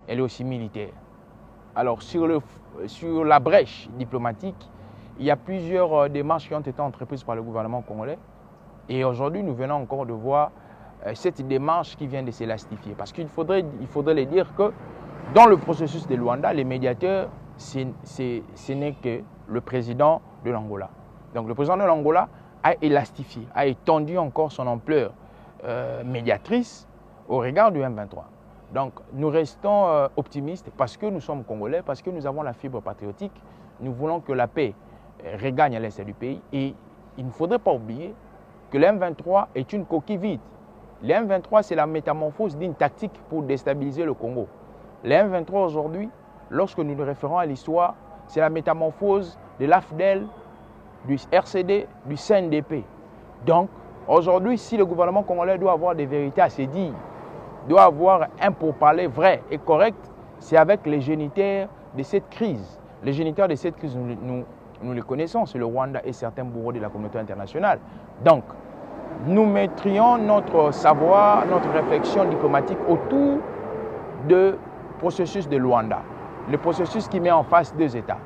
elle est aussi militaire. Alors sur la brèche diplomatique, il y a plusieurs démarches qui ont été entreprises par le gouvernement congolais. Et aujourd'hui, nous venons encore de voir cette démarche qui vient de s'élastifier. Parce qu'il faudrait les dire que dans le processus de Luanda, les médiateurs, ce n'est que le président de l'Angola. Donc le président de l'Angola a élastifié, a étendu encore son ampleur médiatrice au regard du M23. Donc nous restons optimistes parce que nous sommes Congolais, parce que nous avons la fibre patriotique. Nous voulons que la paix regagne à l'est du pays. Et il ne faudrait pas oublier que le M23 est une coquille vide. Le M23, c'est la métamorphose d'une tactique pour déstabiliser le Congo. Le M23 aujourd'hui, lorsque nous nous référons à l'histoire, c'est la métamorphose de l'AFDEL, du RCD, du CNDP. Donc, aujourd'hui, si le gouvernement congolais doit avoir des vérités à se dire, doit avoir un pourparler vrai et correct, c'est avec les géniteurs de cette crise. Les géniteurs de cette crise, nous les connaissons, c'est le Rwanda et certains bourreaux de la communauté internationale. Donc, nous mettrions notre savoir, notre réflexion diplomatique autour du processus de Luanda. Le processus qui met en face deux États.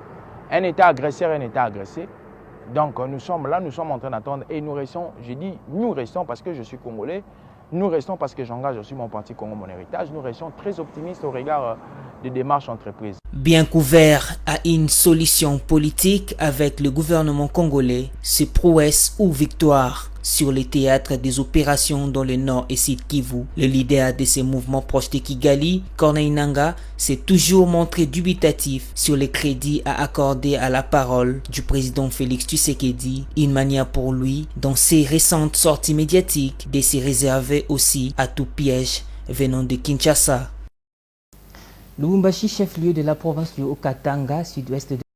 Un État agresseur et un État agressé. Donc nous sommes là, nous sommes en train d'attendre et nous restons, je dis nous restons parce que je suis Congolais, nous restons parce que j'engage aussi mon parti Congo, mon héritage, nous restons très optimistes au regard des démarches entreprises. Bien qu'ouvert à une solution politique avec le gouvernement congolais, ces prouesses ou victoires sur les théâtres des opérations dans le nord et sud Kivu, le leader de ces mouvements proches de Kigali, Corneille Nangaa, s'est toujours montré dubitatif sur les crédits à accorder à la parole du président Félix Tshisekedi, une manière pour lui, dans ses récentes sorties médiatiques, de se réserver aussi à tout piège venant de Kinshasa. Lubumbashi, chef-lieu de la province du Haut-Katanga, sud-ouest de